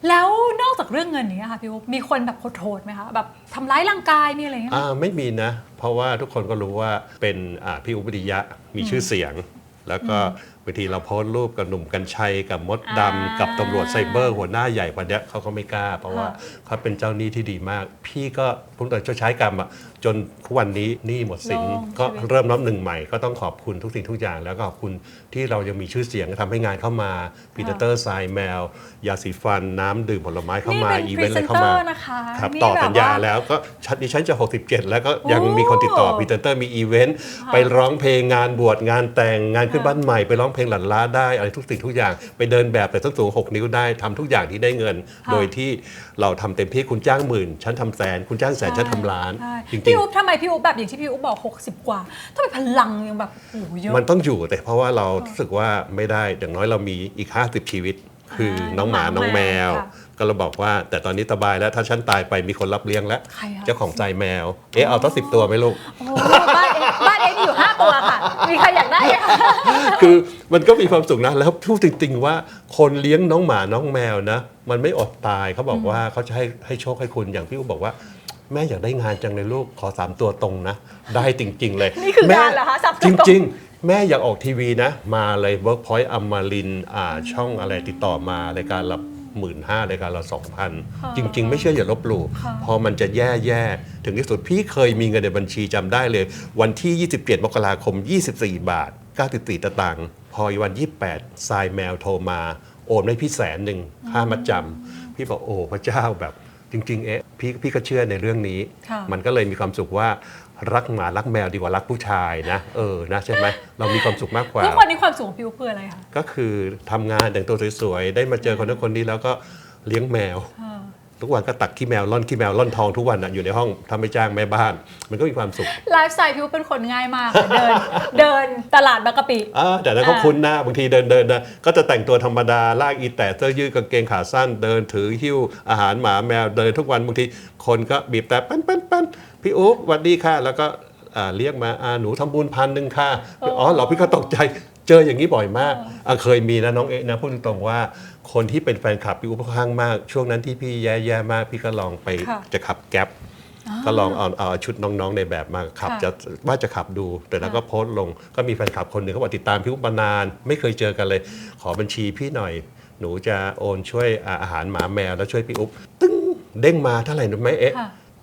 แล้วนอกจากเรื่องเงินนี้ค่ะพี่อุ๊บมีคนแบบโหดๆไหมคะแบบทำร้ายร่างกายมีอะไรอย่างเงี้ยไหม ไม่มีนะ เพราะว่าทุกคนก็รู้ว่าเป็นพี่อุ๊บวิริยะมีชื่อเสียง แล้วก็บางทีเราโพสต์รูปกับหนุ่มกัญชัยกับมดดำกับตำรวจไซเบอร์หัวหน้าใหญ่วันเนี้ยเขาก็ไม่กล้า เพราะว่าเขาเป็นเจ้าหนี้ที่ดีมาก พี่ก็พุ่งแต่ชดใช้กรรมจนทุกวันนี้หนี้หมดสิน โล่ง ก็ ชีวิต เริ่มนับหนึ่งใหม่ก็ต้องขอบคุณทุกสิ่งทุกอย่าง แล้วก็ขอบคุณที่เรายังมีชื่อเสียงทำให้งานเข้ามาพีเตอร์ไซแมวยาสีฟันน้ำดื่มผลไม้เข้ามา นี่ อี เป็น เวนต์อะไรเข้ามา พรีเซนเตอร์นะคะ ครับ นี่ ต่อ แบบ สัญญา ว่า แล้วก็ดิฉันจะ 67 แล้วก็ยังมีคนติดต่อ โอ้ พรีเซนเตอร์มีอีเวนต์ไปร้องเพลงงานบวชงานแต่งงานขึ้นบ้านใหม่ไปร้อง เพลงหลั่นล้าได้อะไรทุกสิ่งทุกอย่างไปเดินแบบแต่ส้นสูง6 นิ้วได้ทำทุกอย่างที่ได้เงิน โดยที่เราทำเต็มที่คุณจ้าง10,000ฉันทำแสนคุณจ้างแสนฉันทำล้าน ใช่ จริง พี่อุ๊บทำไมพี่อุ๊บแบบอย่างที่พี่อุ๊บบอก60 กว่าทำไมพลังยังแบบโอ้โหเยอะ ๆมันต้องอยู่แต่เพราะว่าเรารู้สึกว่าไม่ได้อย่างน้อยเรามีอีก50 ชีวิต คือน้องหมาน้องแมว ค่ะ ก็เราบอกว่าแต่ตอนนี้สบายแล้วถ้าฉันตายไปมีคนรับเลี้ยงแล้ว ใครอะ เจ้าของใจแมวเอาตั้ง10 ตัวไหมลูก โอ้โหบ้านเองมีอยู่5 ตัวค่ะ มีใครอยากได้ไหมคะ คือมันก็มีความสุขนะแล้วพูดจริงๆว่าคนเลี้ยงน้องหมาน้องแมวนะมันไม่อดตายเขาบอกว่าเขาจะให้โชคให้คุณอย่างพี่อุ๊บบอกว่าแม่อยากได้งานจังเลยลูกขอ3 ตัวตรงนะได้จริงๆเลย นี่คืองานเหรอคะ3 ตัวตรง จริงๆ แม่อยากออกทีวีนะมาเลย Workpoint อมรินทร์ช่องอะไรติดต่อมารายการละ15,000รายการละ2,000 จริง ๆ ไม่เชื่ออย่าลบหลู่พอมันจะแย่ๆถึงที่สุดพี่เคยมีเงินในบัญชีจำได้เลย วันที่ 27 มกราคม 24 บาท 94 ตังค์พอวัน 28 ทรายแมวโทรมาโอนให้พี่100,000ค่ามัดจำพี่บอกโอ้พระเจ้าแบบจริงๆพี่ก็เชื่อในเรื่องนี้ ค่ะ มันก็เลยมีความสุขว่ารักหมารักแมวดีกว่ารักผู้ชายนะนะใช่ไหมเรามีความสุขมากกว่า ทุกวันนี้ความสูงของพี่อุ๊บคืออะไรคะ ก็คือทำงานแต่งตัวสวยๆ ได้มาเจอคนนั้นคนนี้แล้วก็เลี้ยงแมว ทุกวันก็ตักขี้แมวล่อนทองทุกวันอยู่ในห้องทำไม่จ้างแม่บ้าน มันก็มีความสุข ไลฟ์สไตล์พี่อุ๊บเป็นคนง่ายมากค่ะเดินตลาดบางกะปิ แต่นั้นก็คุ้นหน้าบางทีเดินนะก็จะแต่งตัวธรรมดาลากอีแตะเสื้อยืดกางเกงขาสั้นเดินถือหิ้วอาหารหมาแมวเดินทุกวันบางทีคนก็บีบแต่ปั้นพี่อุ๊บสวัสดีค่ะแล้วก็เรียกมาหนูทำบุญ1,000ค่ะเหรอพี่ก็ตกใจเจออย่างนี้บ่อยมากเคยมีนะน้องนะพูดตรงๆว่าคนที่เป็นแฟนคลับพี่อุ๊บค่อนข้างมากช่วงนั้นที่พี่แย่ๆมากพี่ก็ลองไปจะขับแก๊ปก็ลองเอาชุดน้องๆในแบบมาขับจะขับดูแต่แล้วก็โพสต์ลงก็มีแฟนคลับคนหนึ่งเขาบอกติดตามพี่อุ๊บมานานไม่เคยเจอกันเลยขอบัญชีพี่หน่อยหนูจะโอนช่วยอาหารหมาแมวแล้วช่วยพี่อุ๊บตึ้งเด้งมาเท่าไหร่รู้ไหม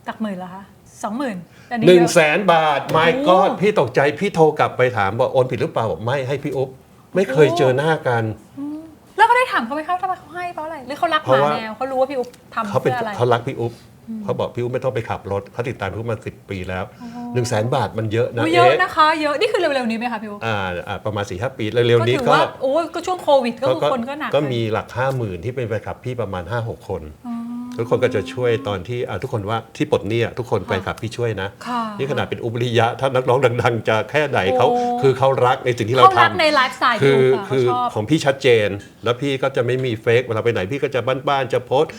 ตักหมื่นเหรอคะ20,000 100,000 บาทไม่ก็พี่ตกใจพี่โทรกลับไปถามว่าโอนผิดหรือเปล่าบอกไม่ให้พี่อุ๊บไม่เคยเจอหน้ากัน แล้วก็ได้ถามเขาไหมเขาทำไมเขาให้เพราะอะไรหรือเขารักหมาแมวเขารู้ว่าพี่อุ๊บทำเพื่ออะไร เขารักพี่อุ๊บเขาบอกพี่อุ๊บไม่ต้องไปขับรถเขาติดตามพี่อุ๊บมา10 ปีแล้ว100,000 บาทมันเยอะนะเยอะนะคะเยอะนี่คือเร็วๆนี้ไหมคะพี่อุ๊บ ประมาณ 4-5 ปีเร็วๆนี้ก็ก็ช่วงโควิดก็คือคนก็หนัก ก็มีหลัก 50,000 ที่เป็นแฟนคลับพี่ประมาณ 5-6 คนทุกคนก็จะช่วยตอนที่ทุกคนว่าที่ปลดหนี้ทุกคนแฟนคลับพี่ช่วยนะนี่ขนาดเป็นอุบลิยะถ้านักร้องดังๆจะแค่ไหนเขารักในสิ่งที่เราทำ เขารักในไลฟ์สไตล์พี่อุ๊บคือของพี่ชัดเจนแล้วพี่ก็จะไม่มีเฟกเวลาไปไหนพี่ก็จะบ้านๆจะโพสต์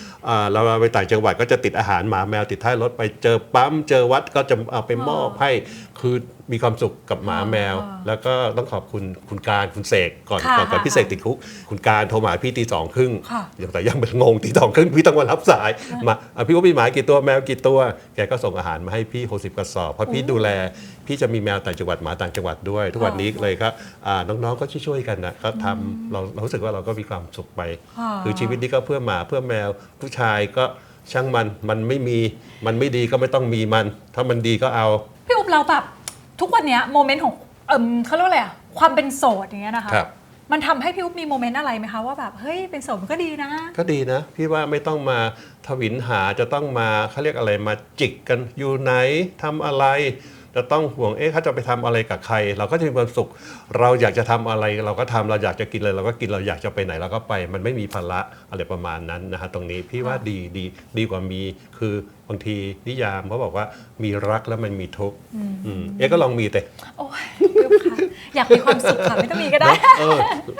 เราไปต่างจังหวัดก็จะติดอาหารหมาแมวติดท้ายรถไปเจอปั๊มเจอวัดก็จะเอาไปมอบให้คือมีความสุขกับหมาแมวแล้วก็ต้องขอบคุณการคุณเสกก่อนพี่เสกติดคุกคุณการโทรมาพี่ตี 2:30แต่ยังเป็นงงตี 2:30พี่ต้องมารับสายมาพี่ว่ามีหมากี่ตัวแมวกี่ตัวแกก็ส่งอาหารมาให้พี่60 กระสอบเพราะพี่ดูแลพี่จะมีแมวต่างจังหวัดหมาต่างจังหวัดด้วยทุกวันนี้เลยครับน้องๆก็ช่วยกันนะก็ทำเรารู้สึกว่าเราก็มีความสุขไปคือชีวิตนี้ก็เพื่อหมาเพื่อแมวผู้ชายก็ช่างมันไม่ดีก็ไม่ต้องมีมันถ้ามันดีก็เอาพี่อุ๊บเราแบบทุกวันนี้โมเมนต์ของเขาเรียกว่าอะไรอะความเป็นโสดอย่างเงี้ยนะคะมันทำให้พี่อุ๊บมีโมเมนต์อะไรไหมคะว่าแบบเฮ้ยเป็นโสดมันก็ดีนะก็ดีนะพี่ว่าไม่ต้องมาทวินหาจะต้องมาเขาเรียกอะไรมาจิกกันอยู่ไหนทำอะไรจะต้องห่วงเขาจะไปทำอะไรกับใครเราก็จะมีความสุขเราอยากจะทำอะไรเราก็ทำเราอยากจะกินอะไรเราก็กินเราอยากจะไปไหนเราก็ไปมันไม่มีภาระอะไรประมาณนั้นนะฮะตรงนี้พี่ว่าดีกว่ามีคือบางทีนิยามเขาบอกว่ามีรักแล้วมันมีทุกข์ก็ลองมีแต่โอ้ยอยากมีความสุขค่ะไม่ต้องมีก็ได้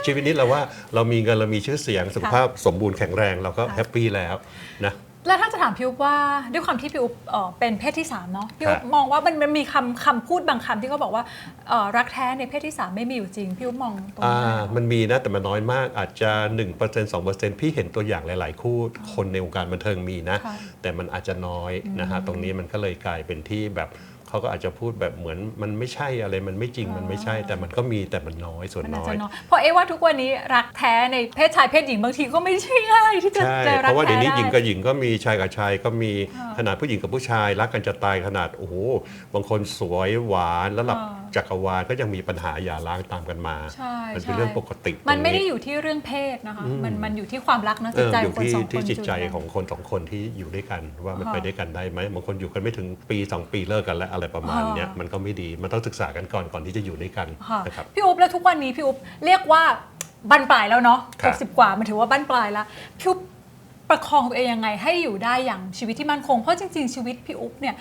ชีวิตนี้เราว่าเรามีเงินเรามีชื่อเสียงสุขภาพสมบูรณ์แข็งแรงเราก็แฮปปี้แล้วนะแล้วถ้าจะถามพี่อุ๊บว่าด้วยความที่พี่อุ๊บเป็นเพศที่3เนาะพี่อุ๊บมองว่ามันมีคำพูดบางคำที่เขาบอกว่ารักแท้ในเพศที่3ไม่มีอยู่จริงพี่อุ๊บมองตรงนี้มันมีนะแต่มันน้อยมากอาจจะ 1% 2% พี่เห็นตัวอย่างหลายๆคู่คนในวงการบันเทิงมีนะแต่มันอาจจะน้อยนะฮะตรงนี้มันก็เลยกลายเป็นที่แบบเขาก็อาจจะพูดแบบเหมือนมันไม่ใช่อะไรมันไม่จริงมันไม่ใช่แต่มันก็มีแต่มันน้อยส่วนน้อยเพราะว่าทุกวันนี้รักแท้ในเพศชายเพศหญิงบางทีก็ไม่ใช่ง่ายที่จะเจอรักแท้ได้เพราะว่าเดี๋ยวนี้หญิงกับหญิงก็มีชายกับชายก็มีขนาดผู้หญิงกับผู้ชายรักกันจะตายขนาดโอ้โหบางคนสวยหวานแล้ว จักรวาลก็ยังมีปัญหาหย่าร้างตามกันมามันเป็นเรื่องปกติมันไม่ได้อยู่ที่เรื่องเพศนะคะมันอยู่ที่ความรักนะจิตใจของคนสองคนที่จิตใจของคนสองคนที่อยู่ด้วยกันว่ามันไปด้วยกันได้ไหมบางคนอยู่กันไม่ถึงปี2 ปีเลิกกันแล้วอะไรประมาณเนี้ยมันก็ไม่ดีมันต้องศึกษากันก่อนที่จะอยู่ด้วยกันนะครับพี่อุ๊บแล้วทุกวันนี้พี่อุ๊บเรียกว่าบั้นปลายแล้วเนาะ60 กว่ามันถือว่าบั้นปลายแล้วพี่อุ๊บประคองตัวเองยังไงให้อยู่ได้อย่างชีวิตที่มั่นคงเพราะจริงๆชีวิตพี่อุ๊บเนี่ย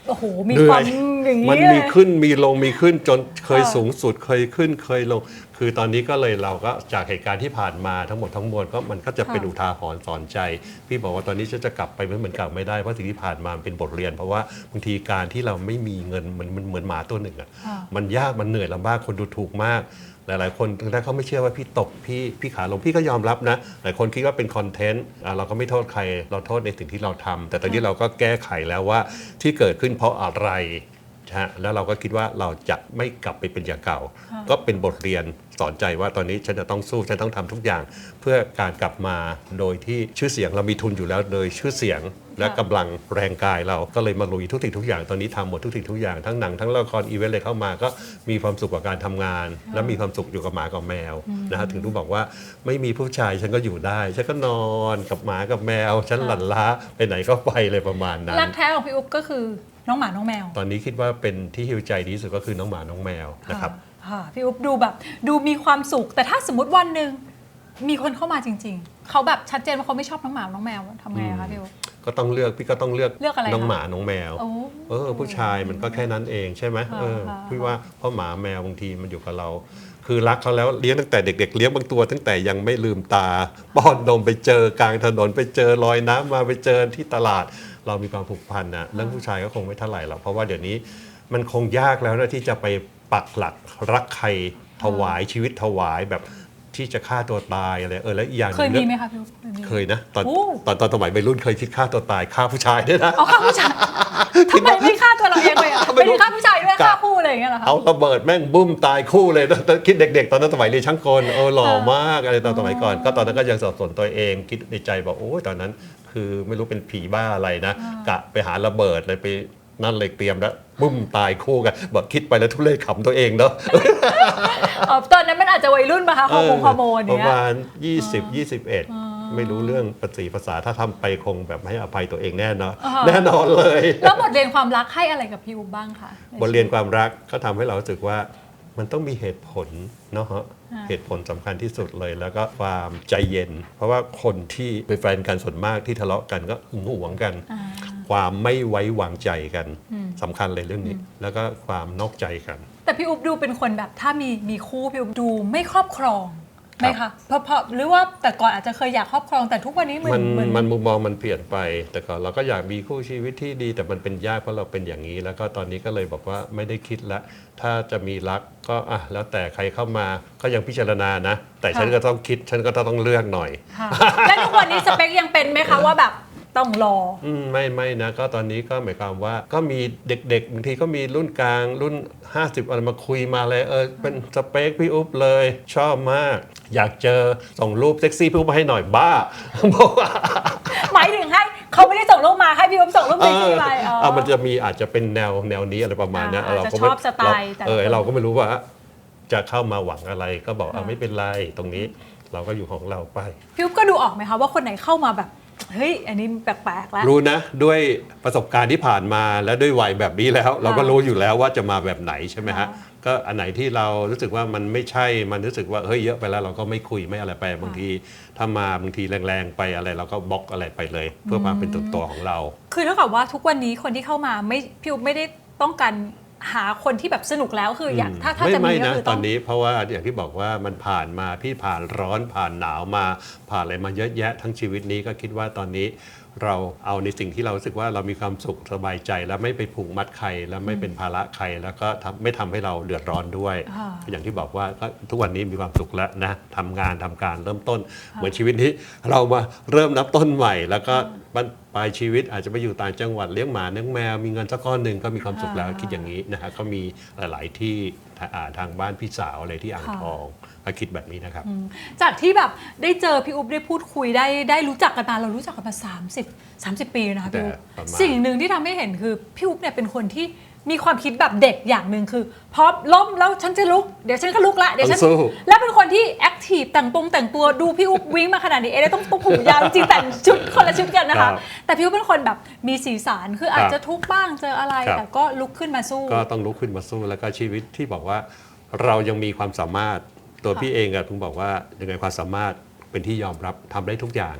โอ้โหมีความอย่างนี้มันมีขึ้นมีลงมีขึ้นจนเคยสูงสุดเคยขึ้นเคยลงคือตอนนี้ก็เลยเราก็จากเหตุการณ์ที่ผ่านมาทั้งหมดทั้งมวลก็มันก็จะเป็นอุทาหรณ์สอนใจพี่บอกว่าตอนนี้ฉันจะกลับไปเหมือนเก่าไม่ได้เพราะสิ่งที่ผ่านมาเป็นบทเรียนเพราะว่าบางทีการที่เราไม่มีเงินมันเหมือนหมาตัวหนึ่งอ่ะมันยากมันเหนื่อยลำบากคนดูถูกมากหลายๆคนถ้าเขาไม่เชื่อว่าพี่ตกพี่ขาลงพี่ก็ยอมรับนะหลายคนคิดว่าเป็นคอนเทนต์เราก็ไม่โทษใครเราโทษในสิ่งที่เราทำแต่ตอนนี้เราก็แก้ไขแล้วว่าที่เกิดขึ้นเพราะอะไรแล้วเราก็คิดว่าเราจะไม่กลับไปเป็นอย่างเก่าก็เป็นบทเรียนสอนใจว่าตอนนี้ฉันจะต้องสู้ฉันต้องทำทุกอย่างเพื่อการกลับมาโดยที่ชื่อเสียงเรามีทุนอยู่แล้วโดยชื่อเสียงและกำลังแรงกายเราก็เลยมาลุยทุกสิ่งทุกอย่างตอนนี้ทำหมดทุกสิ่งทุกอย่างทั้งหนังทั้งละครอีเวนต์เลยเข้ามาก็มีความสุขกับการทำงานและมีความสุขอยู่กับหมากับแมวนะฮะถึงต้องบอกว่าไม่มีผู้ชายฉันก็อยู่ได้ฉันก็นอนกับหมากับแมวฉันหลั่นล้าไปไหนก็ไปเลยประมาณนั้นรักแท้ของพี่อุ๊บก็คือน้องหมาน้องแมวตอนนี้คิดว่าเป็นที่ฮิวใจดีที่สุดก็คือน้องหมาน้องแมวนะครับพี่อุ๊บดูแบบดูมีความสุขแต่ถ้าสมมติวันหนึ่งมีคนเข้ามาจริงๆเขาแบบชัดเจนว่าเขาไม่ชอบน้องหมาน้องแมวทำไงคะพี่อุ๊บก็ต้องเลือกพี่ก็ต้องเลือกอะไรน้องหมาน้องแมวผู้ชายมันก็แค่นั้นเองใช่ไหมพี่ว่าเพราะหมาแมวบางทีมันอยู่กับเราคือรักเขาแล้วเลี้ยงตั้งแต่เด็กๆเลี้ยงบางตัวตั้งแต่ยังไม่ลืมตาป้อนนมไปเจอกลางถนนไปเจอลอยน้ำมาไปเจอที่ตลาดเรามีความผูกพันนะเรื่องผู้ชายก็คงไม่เท่าไหร่หรอกเพราะว่าเดี๋ยวนี้มันคงยากแล้วนะที่จะไปปักหลักรักใครถวายชีวิตถวายแบบที่จะฆ่าตัวตายอะไรแล้วอีกอย่างเคยมีไหมคะพี่เคยนะตอนสมัยวัยรุ่นเคยคิดฆ่าตัวตายฆ่าผู้ชายด้วยนะฆ่าผู้ชายทำไมไม่ฆ่าตัวเราเองเลยไม่ได้ฆ่าผู้ชายด้วยฆ่าคู่อะไรอย่างเงี้ยเหรอคะเอาระเบิดแม่งบุ้มตายคู่เลยคิดเด็กๆตอนนั้นสมัยเรียนช่างกลหล่อมากอะไรตอนสมัยก่อนก็ตอนนั้นก็ยังสับสนตัวเองคิดในใจบอกโอ้ตอนนั้นคือไม่รู้เป็นผีบ้าอะไรนะกะไปหาระเบิดเลยไปนั่นเลยเตรียมแล้วบุ้มตายคู่กันบอกคิดไปแล้วทุเรศขำตัวเองเนาะตอนนั้นมันอาจจะวัยรุ่นป่ะคะฮอร์โมนประมาณ20-21ไม่รู้เรื่องภาษาถ้าทำไปคงแบบให้อภัยตัวเองแน่นอนเลยแล้วบทเรียนความรักให้อะไรกับพี่อุ๊บบ้างคะบทเรียนความรักก็ทำให้เรารู้สึกว่ามันต้องมีเหตุผลเนาะเหตุผลสำคัญที่สุดเลยแล้วก็ความใจเย็นเพราะว่าคนที่เป็นแฟนกันส่วนมากที่ทะเลาะกันก็หึงหวงกันความไม่ไว้วางใจกันสำคัญเลยเรื่องนี้แล้วก็ความนอกใจกันแต่พี่อุ๊บดูเป็นคนแบบถ้ามีคู่พี่อุ๊บดูไม่ครอบครองไหมคะเพราะหรือว่าแต่ก่อนอาจจะเคยอยากครอบครองแต่ทุกวันนี้มันมุมมองมันเปลี่ยนไปแต่ก่อนเราก็อยากมีคู่ชีวิตที่ดีแต่มันเป็นยากเพราะเราเป็นอย่างนี้แล้วก็ตอนนี้ก็เลยบอกว่าไม่ได้คิดละถ้าจะมีรักก็แล้วแต่ใครเข้ามาก็ยังพิจารณานะแต่ฉันก็ต้องคิดฉันก็ต้องเลือกหน่อยแล้วทุกวันนี้สเปคยังเป็นไหมคะว่าแบบต้องรอไม่นะก็ตอนนี้ก็หมายความว่าก็มีเด็กๆบางทีก็มีรุ่นกลางรุ่น50อะไรมาคุยมาเลยเป็นสเปคพี่อุ๊บเลยชอบมากอยากเจอส่งรูปเซ็กซี่พี่อุ๊บมาให้หน่อยบ้าบอกว่าหมายถึงให้เขาไม่ได้ส่งรูปมาให้พี่อุ๊บส่งรูปเซ็กซี่ไปมันจะมีอาจจะเป็นแนวนี้อะไรประมาณนั้นเราก็ชอบสไตล์เราก็ไม่รู้ว่าจะเข้ามาหวังอะไรก็บอกไม่เป็นไรตรงนี้เราก็อยู่ของเราไปพี่อุ๊บก็ดูออกไหมคะว่าคนไหนเข้ามาแบบเฮ้ยอันนี้แปลกๆแล้วรู้นะด้วยประสบการณ์ที่ผ่านมาและด้วยวัยแบบนี้แล้วเราก็รู้อยู่แล้วว่าจะมาแบบไหนใช่ไหมฮะก็อันไหนที่เรารู้สึกว่ามันไม่ใช่มันรู้สึกว่าเฮ้ยเยอะไปแล้วเราก็ไม่คุยไม่อะไรไปบางทีถ้ามาบางทีแรงๆไปอะไรเราก็บล็อกอะไรไปเลยเพื่อความเป็นตัวของเราคือเท่ากับว่าทุกวันนี้คนที่เข้ามาพี่อุ๊บไม่ได้ต้องการหาคนที่แบบสนุกแล้วคืออยากถ้าจะมีก็คือตอนนี้เพราะว่าอย่างที่บอกว่ามันผ่านมาพี่ผ่านร้อนผ่านหนาวมาผ่านอะไรมาเยอะแยะทั้งชีวิตนี้ก็คิดว่าตอนนี้เราเอาในสิ่งที่เรารู้สึกว่าเรามีความสุขสบายใจแล้วไม่ไปผูกมัดใครแล้วไม่เป็นภาระใครแล้วก็ไม่ทำให้เราเดือดร้อนด้วยอย่างที่บอกว่าก็ทุกวันนี้มีความสุขแล้วนะทำงานทำการเริ่มต้นเหมือนชีวิตนี้เรามาเริ่มนับต้นใหม่แล้วก็ปลายชีวิตอาจจะไปอยู่ต่างจังหวัดเลี้ยงหมาเลี้ยงแมวมีเงินสักก้อนหนึ่งก็มีความสุขแล้วคิดอย่างนี้นะฮะก็มีหลายๆที่ทางบ้านพี่สาวอะไรที่อ่างทองก็คิดแบบนี้นะครับจากที่แบบได้เจอพี่อุ๊บได้พูดคุยได้รู้จักกันมาเรารู้จักกันมา30 ปีนะคะพี่อุ๊บสิ่งหนึ่งที่ทำให้เห็นคือพี่อุ๊บเนี่ยเป็นคนที่ มีความคิดแบบเด็กอย่างหนึ่งคือพอล้มแล้วฉันจะลุกเดี๋ยวฉันก็ลุกละเดี๋ยวฉัน ต้องสู้ แล้วเป็นคนที่แอคทีฟแต่งตัวดูพี่อุ๊บวิ่งมาขนาดนี้ต้องผมยาวจริงๆแต่งชุดคนละชุดกันนะคะแต่พี่อุ๊บเป็นคนแบบมีสีสันคืออาจจะทุกข์บ้างเจออะไรแต่ก็ลุกขึ้นมาสู้ก็ต้องลุกขึ้นมาสู้แล้วก็ชีวิตที่บอกว่าเรายังมีความสามารถตัวพี่เองอะถึงบอกว่ายังไงความสามารถเป็นที่ยอมรับทำได้ทุกอย่าง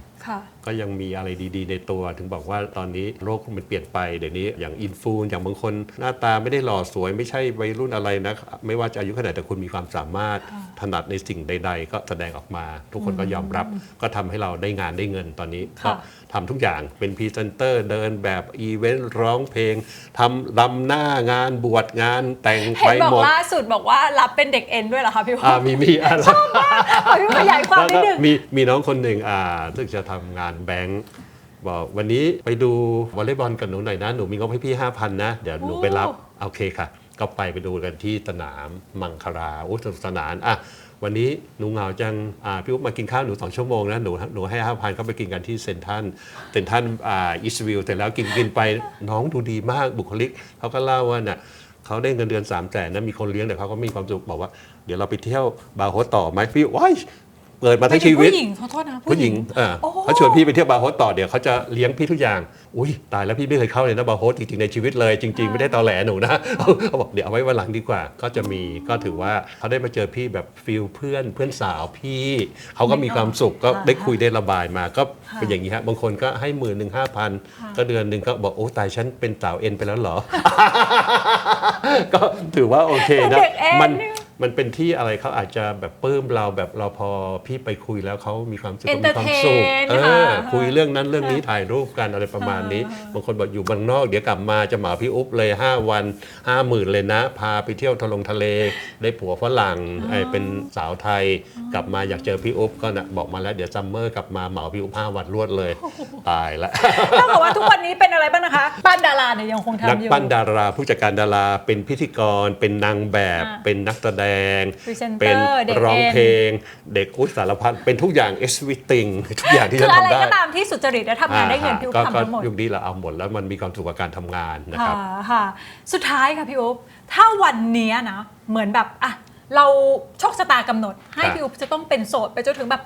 ก็ยังมีอะไรดีๆในตัวถึงบอกว่าตอนนี้โลกมันเปลี่ยนไปเดี๋ยวนี้อย่างอินฟูอย่างบางคนหน้าตาไม่ได้หล่อสวยไม่ใช่วัยรุ่นอะไรนะไม่ว่าจะอายุขนาดแต่คุณมีความสามารถถนัดในสิ่งใดๆก็แสดงออกมาทุกคนก็ยอมรับก็ทำให้เราได้งานได้เงินตอนนี้ก็ทำทุกอย่างเป็นพรีเซนเตอร์เดินแบบอีเวนต์ร้องเพลงทำลำหน้างานบวชงานแต่งไปหมดล่าสุดบอกว่ารับเป็นเด็กเอ็นด้วยเหรอคะพี่ว่ามีอะไรชอบมากพี่ขยายความนิดนึงมีน้องคนหนึ่งซึ่งจะทำงานแบงค์บอกวันนี้ไปดูวอลเลย์บอลกับหนูหน่อยนะหนูมีงบให้พี่ 5,000 นะเดี๋ยวหนูไปรับโอเคค่ะก็ไปดูกันที่สนามมังคลาสนุกสนานวันนี้หนูเหงาจังพี่อุ๊บมากินข้าวหนู2 ชั่วโมงนะหนูให้ 5,000 ก็ไปกินกันที่เซ็นทรัลอีสต์วิวเสร็จแล้วกินไปน้องดูดีมากบุคลิกเขาก็เล่าว่าน่ะเขาได้เงินเดือน300,000นะมีคนเลี้ยงแต่เขาก็มีความสุขบอกว่าเดี๋ยวเราไปเที่ยวบาร์โฮสต่อไหมพี่ว้ายเปิดมาทั้งชีวิตผู้หญิงขอโทษนะผู้หญิงเขาชวนพี่ไปเที่ยวบาร์โฮสต่อเดี๋ยวเขาจะเลี้ยงพี่ทุกอย่างอุ้ยตายแล้วพี่ไม่เคยเข้าเลยนะบาร์โฮสจริงๆในชีวิตเลยจริงๆไม่ได้ตอแหลหนูนะเขาบอกเดี๋ยวเอาไว้วันหลังดีกว่าก็จะมีก็ถือว่าเขาได้มาเจอพี่แบบฟิลเพื่อนสาวพี่เขาก็มีความสุขก็ได้คุยได้ระบายมาก็เป็นอย่างนี้ฮะบางคนก็ให้15,000ก็เดือนหนึ่งก็บอกโอ้ตายฉันเป็นสาวเอ็นไปแล้วเหรอก็ถือว่าโอเคนะมันเป็นที่อะไรเขาอาจจะแบบปลื้มเราแบบเราพอพี่ไปคุยแล้วเขามีความสุขมีความสุขคุยเรื่องนั้นเรื่องนี้ถ่ายรูปกันอะไรประมาณนี้บางคนบอกอยู่บางนอกเดี๋ยวกลับมาจะเหมาพี่อุ๊บเลย5 วัน 50,000เลยนะพาไปเที่ยวทะเลได้ผัวฝรั่งเป็นสาวไทยกลับมาอยากเจอพี่อุ๊บก็นะบอกมาแล้วเดี๋ยวซัมเมอร์กลับมาเหมาพี่อุ๊บ5 วันรวดเลยตายละต้องบอกว่าทุกวันนี้เป็นอะไรบ้างนะคะปั้นดาราเนี่ยยังคงทำอยู่นักปั้นดาราผู้จัดการดาราเป็นพิธีกรเป็นนางแบบเป็นนักแสดงเป็นร้องเพลงเด็กสารพัดเป็นทุกอย่างเอสวิติงทุกอย่างที่จะทำได้คืออะไรก็ตามที่สุจริตและทำงานได้เงินพี่อุ๊บทำทั้งหมดยุคนี้เราเอาหมดแล้วมันมีความสุขกับการทำงานนะครับสุดท้ายค่ะพี่อุ๊บถ้าวันนี้นะเหมือนแบบเราโชคชะตากำหนดให้พี่อุ๊บจะต้องเป็นโสดไปจนถึงแบบ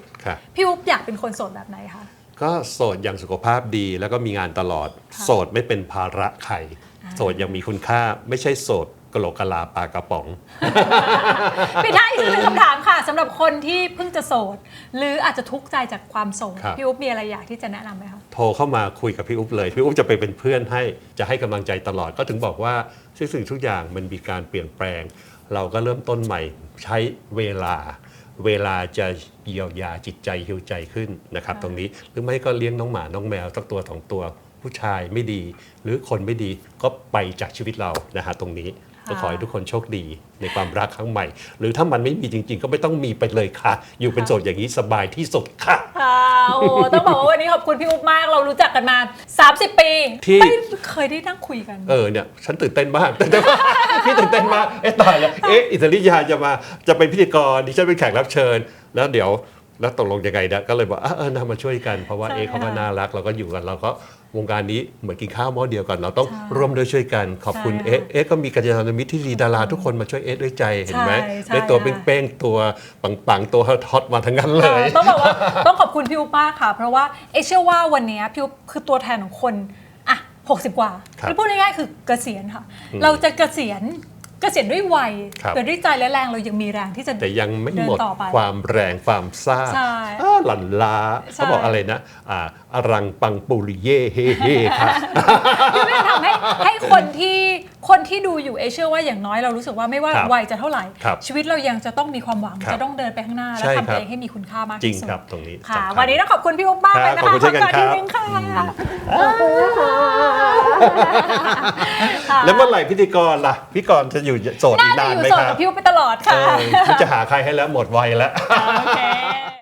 80พี่อุ๊บอยากเป็นคนโสดแบบไหนคะก็โสดอย่างสุขภาพดีแล้วก็มีงานตลอดโสดไม่เป็นภาระใครโสดยังมีคุณค่าไม่ใช่โสดกะโหลกกะลาปลากระป๋องปิดท้ายอีกหนึ่งคำถามค่ะสำหรับคนที่เพิ่งจะโสดหรืออาจจะทุกข์ใจจากความโสดพี่อุ๊บมีอะไรอยากที่จะแนะนำไหมคะโทรเข้ามาคุยกับพี่อุ๊บเลยพี่อุ๊บจะไปเป็นเพื่อนให้จะให้กำลังใจตลอดก็ถึงบอกว่าสิ่งทุกอย่างมันมีการเปลี่ยนแปลงเราก็เริ่มต้นใหม่ใช้เวลาจะเยียวยาจิตใจฮิวใจขึ้นนะครับตรงนี้หรือไม่ก็เลี้ยงน้องหมาน้องแมวสักตัว2 ตัวผู้ชายไม่ดีหรือคนไม่ดีก็ไปจากชีวิตเรานะฮะตรงนี้ก็ขอให้ทุกคนโชคดีในความรักครั้งใหม่หรือถ้ามันไม่มีจริงๆก็ไม่ต้องมีไปเลยค่ะอยู่เป็นโสดอย่างนี้สบายที่สุดค่ะโอ้ต้องบอกว่าวันนี้ขอบคุณพี่อุ๊บมากเรารู้จักกันมา30 ปีที่ไม่เคยได้นั่งคุยกันเนี่ยฉันตื่นเต้นมากพี่ตื่นเต้นมากตายแล้วอิสริยาจะเป็นพิธีกรดิฉันเป็นแขกรับเชิญแล้วเดี๋ยวแล้วตกลงยังไงนะก็เลยบอกน่ามาช่วยกันเพราะว่าเขาก็น่ารักเราก็อยู่กันเราก็วงการนี้เหมือนกินข้าวหม้อเดียวกันเราต้องร่วมด้วยช่วยกันขอบคุณก็มีกัลยาณมิตรที่ดีดาราทุกคนมาช่วยด้วยใจเห็นไหมได้ตัวเป้งๆตัวปังๆตัวฮอตมาทั้งนั้นเลยต้องบอกว่าต้องขอบคุณพี่อุ๊บมากค่ะเพราะว่าเชื่อว่าวันนี้พี่อุ๊บคือตัวแทนของคน60 กว่าที่พูดง่ายๆคือเกษียณค่ะเราจะเกษียณด้วยวัยแต่ด้วยใจและแรงเรายังมีแรงที่จะแต่ยังไม่หมดความแรงความซ่าหลั่นล้าเขาบอกอะไรนะอรังปังปุริเย่เฮ่เฮ่ค่ะที่ไม่ทำให้คนที่ดูอยู่เชื่อว่าอย่างน้อยเรารู้สึกว่าไม่ว่าวัยจะเท่าไหร่ชีวิตเรายังจะต้องมีความหวังจะต้องเดินไปข้างหน้าและทำตัวเองให้มีคุณค่ามากที่สุดจริงครับตรงนี้ค่ะวันนี้ต้องขอบคุณพี่อุ๊บมากเลยนะคะขอบคุณทีนึงค่ะแล้วเมื่อไหร่พิธีกรล่ะพี่กรจะอยู่โสดอีกนานไหมครับน่าจะอยู่โสดกับพี่อุ๊บไปตลอดค่ะจะหาใครให้แล้วหมดวัยแล้วโอเค